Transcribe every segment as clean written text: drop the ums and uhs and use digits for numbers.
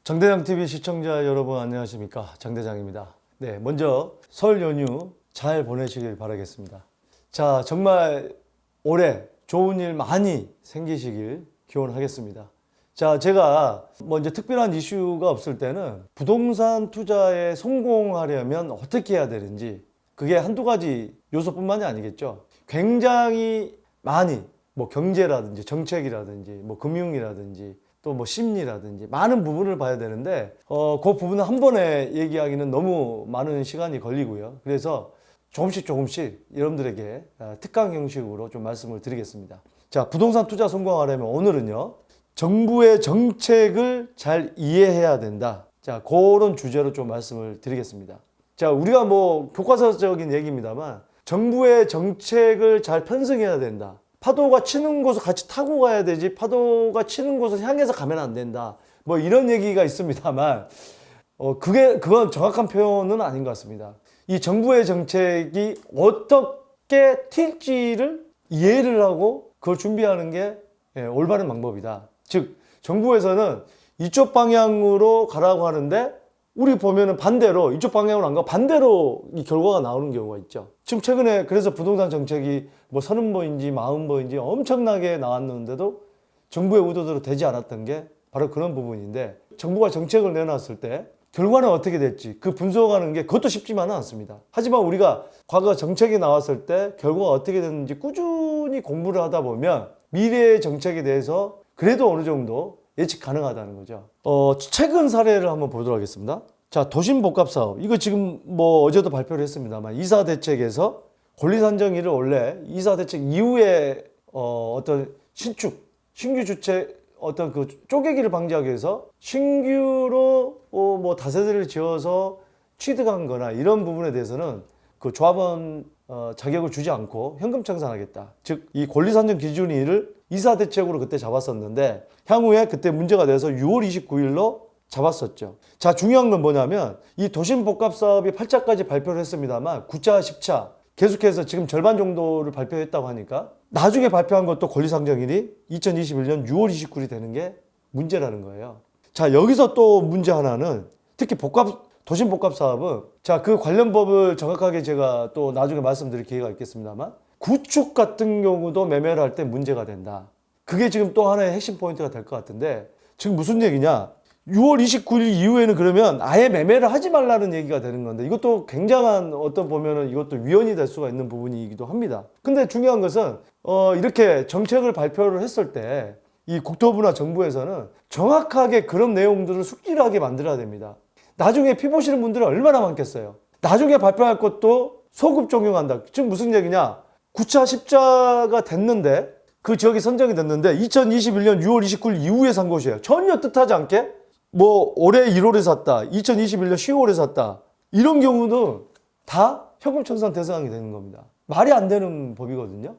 장대장TV 시청자 여러분 안녕하십니까, 장대장입니다. 네, 먼저 설 연휴 잘 보내시길 바라겠습니다. 자, 정말 올해 좋은 일 많이 생기시길 기원하겠습니다. 자, 제가 이제 특별한 이슈가 없을 때는 부동산 투자에 성공하려면 어떻게 해야 되는지, 그게 한두 가지 요소뿐만이 아니겠죠. 굉장히 많이 경제라든지 정책이라든지 금융이라든지 또 심리라든지 많은 부분을 봐야 되는데 그 부분은 한 번에 얘기하기는 너무 많은 시간이 걸리고요. 그래서 조금씩 여러분들에게 특강 형식으로 좀 말씀을 드리겠습니다. 자, 부동산 투자 성공하려면 오늘은요, 정부의 정책을 잘 이해해야 된다. 자, 그런 주제로 좀 말씀을 드리겠습니다. 자, 우리가 교과서적인 얘기입니다만 정부의 정책을 잘 편성해야 된다. 파도가 치는 곳을 같이 타고 가야 되지 파도가 치는 곳을 향해서 가면 안 된다. 이런 얘기가 있습니다만 그건 정확한 표현은 아닌 것 같습니다. 이 정부의 정책이 어떻게 튈지를 이해를 하고 그걸 준비하는 게 올바른 방법이다. 즉, 정부에서는 이쪽 방향으로 가라고 하는데 우리 보면은 반대로 이쪽 방향으로 안 가고 반대로 이 결과가 나오는 경우가 있죠. 지금 최근에 그래서 부동산 정책이 30보인지 40보인지 엄청나게 나왔는데도 정부의 의도대로 되지 않았던 게 바로 그런 부분인데, 정부가 정책을 내놨을 때 결과는 어떻게 됐지 그 분석하는 게 그것도 쉽지만은 않습니다. 하지만 우리가 과거 정책이 나왔을 때 결과가 어떻게 됐는지 꾸준히 공부를 하다 보면 미래의 정책에 대해서 그래도 어느 정도 예측 가능하다는 거죠. 최근 사례를 한번 보도록 하겠습니다. 자, 도심복합사업. 이거 지금 어제도 발표를 했습니다만 이사대책에서 권리산정일을 원래 이사대책 이후에 어떤 신규 주택 그 쪼개기를 방지하기 위해서 신규로 다세대를 지어서 취득한 거나 이런 부분에 대해서는 그 조합원 자격을 주지 않고 현금 청산하겠다. 즉, 이 권리산정 기준일을 이사대책으로 그때 잡았었는데 향후에 그때 문제가 돼서 6월 29일로 잡았었죠. 자, 중요한 건 뭐냐면 이 도심복합사업이 8차까지 발표를 했습니다만 9차, 10차 계속해서 지금 절반 정도를 발표했다고 하니까 나중에 발표한 것도 권리상정일이 2021년 6월 29일이 되는 게 문제라는 거예요. 자, 여기서 또 문제 하나는 특히 도심복합사업은 자, 그 관련 법을 정확하게 제가 또 나중에 말씀드릴 기회가 있겠습니다만 구축 같은 경우도 매매를 할 때 문제가 된다. 그게 지금 또 하나의 핵심 포인트가 될 것 같은데, 지금 무슨 얘기냐, 6월 29일 이후에는 그러면 아예 매매를 하지 말라는 얘기가 되는 건데, 이것도 굉장한 보면은 이것도 위헌이 될 수가 있는 부분이기도 합니다. 근데 중요한 것은 이렇게 정책을 발표를 했을 때 이 국토부나 정부에서는 정확하게 그런 내용들을 숙지를 하게 만들어야 됩니다. 나중에 피 보시는 분들은 얼마나 많겠어요. 나중에 발표할 것도 소급 적용한다. 지금 무슨 얘기냐, 9차, 10차가 됐는데 그 지역이 선정이 됐는데 2021년 6월 29일 이후에 산 곳이에요. 전혀 뜻하지 않게 올해 1월에 샀다, 2021년 10월에 샀다, 이런 경우도 다 현금 청산 대상이 되는 겁니다. 말이 안 되는 법이거든요.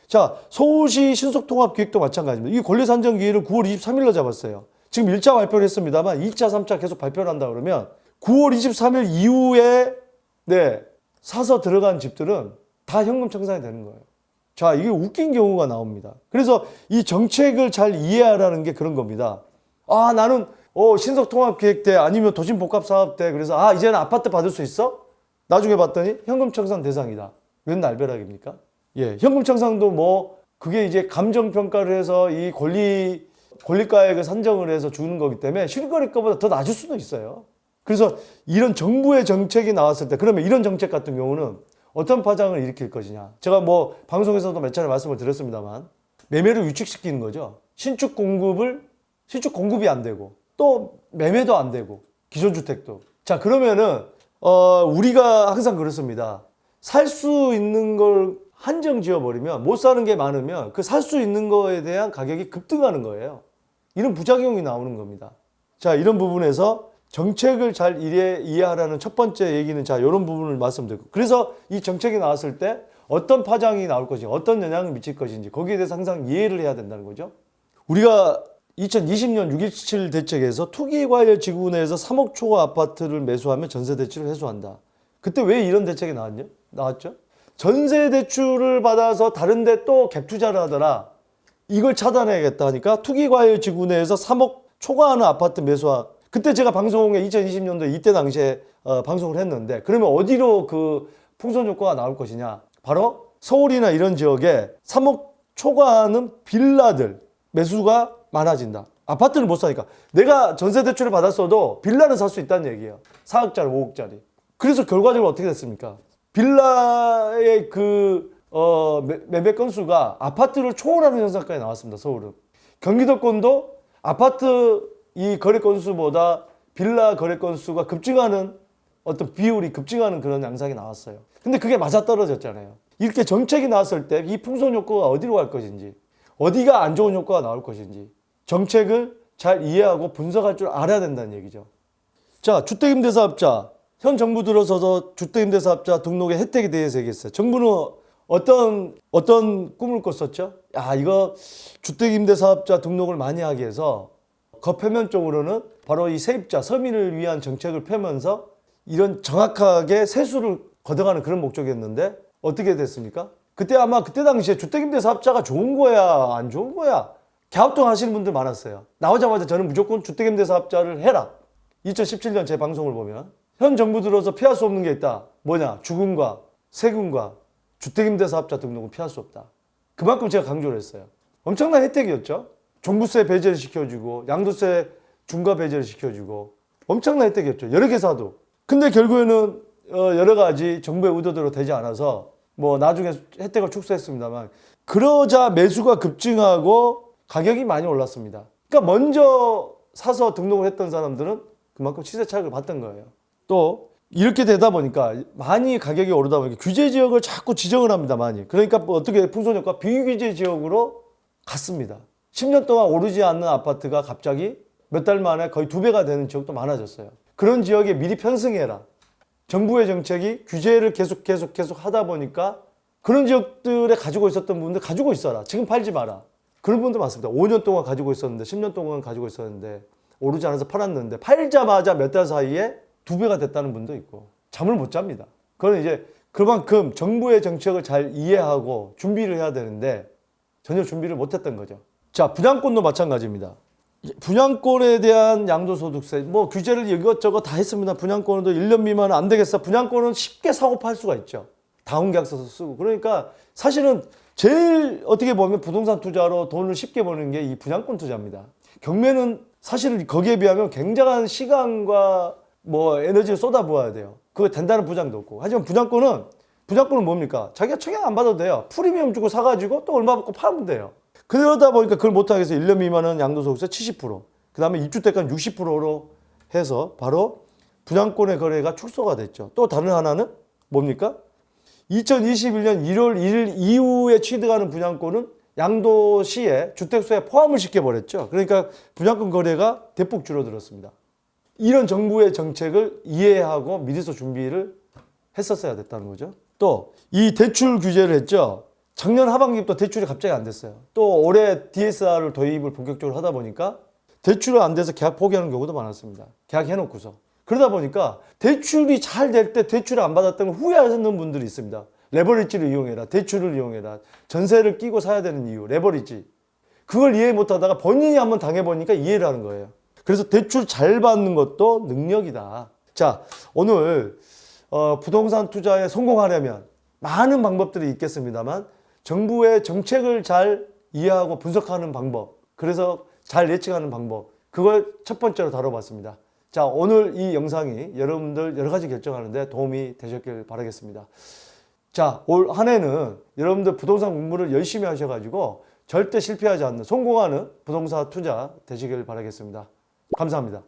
자, 서울시 신속통합기획도 마찬가지입니다. 이 권리산정기일을 9월 23일로 잡았어요. 지금 1차 발표를 했습니다만 2차, 3차 계속 발표를 한다 그러면 9월 23일 이후에 사서 들어간 집들은 다 현금 청산이 되는 거예요. 자, 이게 웃긴 경우가 나옵니다. 그래서 이 정책을 잘 이해하라는 게 그런 겁니다. 아, 나는 신속통합기획 때 아니면 도심복합사업 때 그래서 이제는 아파트 받을 수 있어? 나중에 봤더니 현금 청산 대상이다. 웬 날벼락입니까? 예, 현금 청산도 그게 이제 감정평가를 해서 이 권리가액을 산정을 해서 주는 거기 때문에 실거래가보다 더 낮을 수도 있어요. 그래서 이런 정부의 정책이 나왔을 때 그러면 이런 정책 같은 경우는 어떤 파장을 일으킬 것이냐. 제가 방송에서도 몇 차례 말씀을 드렸습니다만 매매를 위축시키는 거죠. 신축 공급이 안 되고 또 매매도 안 되고 기존 주택도. 자, 그러면은 우리가 항상 그렇습니다. 살 수 있는 걸 한정 지어버리면 못 사는 게 많으면 그 살 수 있는 거에 대한 가격이 급등하는 거예요. 이런 부작용이 나오는 겁니다. 자, 이런 부분에서 정책을 잘 이해하라는 첫 번째 얘기는 자, 이런 부분을 말씀드리고, 그래서 이 정책이 나왔을 때 어떤 파장이 나올 것인지, 어떤 영향을 미칠 것인지 거기에 대해서 항상 이해를 해야 된다는 거죠. 우리가 2020년 6.17 대책에서 투기과열 지구 내에서 3억 초과 아파트를 매수하면 전세 대출을 해소한다. 그때 왜 이런 대책이 나왔죠? 전세 대출을 받아서 다른데 또 갭 투자를 하더라. 이걸 차단해야겠다 하니까 투기과열지구 내에서 3억 초과하는 아파트 매수와, 그때 제가 방송에 2020년도 이때 당시에 방송을 했는데, 그러면 어디로 그 풍선 효과가 나올 것이냐? 바로 서울이나 이런 지역에 3억 초과하는 빌라들 매수가 많아진다. 아파트는 못 사니까. 내가 전세 대출을 받았어도 빌라는 살 수 있다는 얘기예요. 4억짜리, 5억짜리. 그래서 결과적으로 어떻게 됐습니까? 빌라의 매매 건수가 아파트를 초월하는 현상까지 나왔습니다. 서울은. 경기도권도 아파트 이 거래 건수보다 빌라 거래 건수가 급증하는, 어떤 비율이 급증하는 그런 양상이 나왔어요. 근데 그게 맞아떨어졌잖아요. 이렇게 정책이 나왔을 때 이 풍선 효과가 어디로 갈 것인지, 어디가 안 좋은 효과가 나올 것인지 정책을 잘 이해하고 분석할 줄 알아야 된다는 얘기죠. 자, 주택임대사업자. 현 정부 들어서서 주택임대사업자 등록의 혜택에 대해서 얘기했어요. 정부는 어떤 꿈을 꿨었죠? 이거 주택임대사업자 등록을 많이 하기 위해서 거표면적으로는 바로 이 세입자, 서민을 위한 정책을 펴면서 이런 정확하게 세수를 걷어가는 그런 목적이었는데 어떻게 됐습니까? 그때 당시에 주택임대사업자가 좋은 거야, 안 좋은 거야? 갸우뚱 하시는 분들 많았어요. 나오자마자 저는 무조건 주택임대사업자를 해라. 2017년 제 방송을 보면 현 정부 들어서 피할 수 없는 게 있다. 뭐냐? 죽음과 세금과 주택임대사업자 등록은 피할 수 없다. 그만큼 제가 강조를 했어요. 엄청난 혜택이었죠. 종부세 배제를 시켜주고 양도세 중과 배제를 시켜주고 엄청난 혜택이었죠. 여러 개 사도. 근데 결국에는 여러 가지 정부의 의도대로 되지 않아서 뭐 나중에 혜택을 축소했습니다만, 그러자 매수가 급증하고 가격이 많이 올랐습니다. 그러니까 먼저 사서 등록을 했던 사람들은 그만큼 시세 차익을 봤던 거예요. 또 이렇게 되다 보니까 많이 가격이 오르다 보니까 규제 지역을 자꾸 지정을 합니다. 많이. 그러니까 뭐 어떻게 풍선효과 비규제 지역으로 갔습니다. 10년 동안 오르지 않는 아파트가 갑자기 몇 달 만에 거의 2배가 되는 지역도 많아졌어요. 그런 지역에 미리 편승해라. 정부의 정책이 규제를 계속 하다 보니까 그런 지역들에 가지고 있었던 분들 가지고 있어라. 지금 팔지 마라. 그런 분들 많습니다. 5년 동안 가지고 있었는데, 10년 동안 가지고 있었는데 오르지 않아서 팔았는데 팔자마자 몇 달 사이에 2배가 됐다는 분도 있고 잠을 못 잡니다. 그건 이제 그만큼 정부의 정책을 잘 이해하고 준비를 해야 되는데 전혀 준비를 못했던 거죠. 자, 분양권도 마찬가지입니다. 분양권에 대한 양도소득세 뭐 규제를 이것저것 다 했습니다. 분양권도 1년 미만은 안 되겠어. 분양권은 쉽게 사고 팔 수가 있죠. 다운계약서도 쓰고. 그러니까 사실은 제일 어떻게 보면 부동산 투자로 돈을 쉽게 버는 게 이 분양권 투자입니다. 경매는 사실은 거기에 비하면 굉장한 시간과 뭐 에너지를 쏟아부어야 돼요. 그거 된다는 보장도 없고. 하지만 분양권은 뭡니까? 자기가 청약 안 받아도 돼요. 프리미엄 주고 사가지고 또 얼마 받고 팔면 돼요. 그러다 보니까 그걸 못하게 해서 1년 미만은 양도소득세 70%, 그 다음에 입주대가는 60%로 해서 바로 분양권의 거래가 축소가 됐죠. 또 다른 하나는 뭡니까? 2021년 1월 1일 이후에 취득하는 분양권은 양도시에 주택수에 포함을 시켜버렸죠. 그러니까 분양권 거래가 대폭 줄어들었습니다. 이런 정부의 정책을 이해하고 미리서 준비를 했었어야 됐다는 거죠. 또 이 대출 규제를 했죠. 작년 하반기부터 대출이 갑자기 안 됐어요. 또 올해 DSR을 도입을 본격적으로 하다 보니까 대출이 안 돼서 계약 포기하는 경우도 많았습니다. 계약해놓고서. 그러다 보니까 대출이 잘 될 때 대출을 안 받았다는 걸 후회하시는 분들이 있습니다. 레버리지를 이용해라. 대출을 이용해라. 전세를 끼고 사야 되는 이유. 레버리지. 그걸 이해 못하다가 본인이 한번 당해보니까 이해를 하는 거예요. 그래서 대출 잘 받는 것도 능력이다. 자, 오늘 부동산 투자에 성공하려면 많은 방법들이 있겠습니다만 정부의 정책을 잘 이해하고 분석하는 방법, 그래서 잘 예측하는 방법, 그걸 첫 번째로 다뤄봤습니다. 자, 오늘 이 영상이 여러분들 여러 가지 결정하는데 도움이 되셨길 바라겠습니다. 자, 올 한 해는 여러분들 부동산 공부를 열심히 하셔가지고 절대 실패하지 않는 성공하는 부동산 투자 되시길 바라겠습니다. 감사합니다.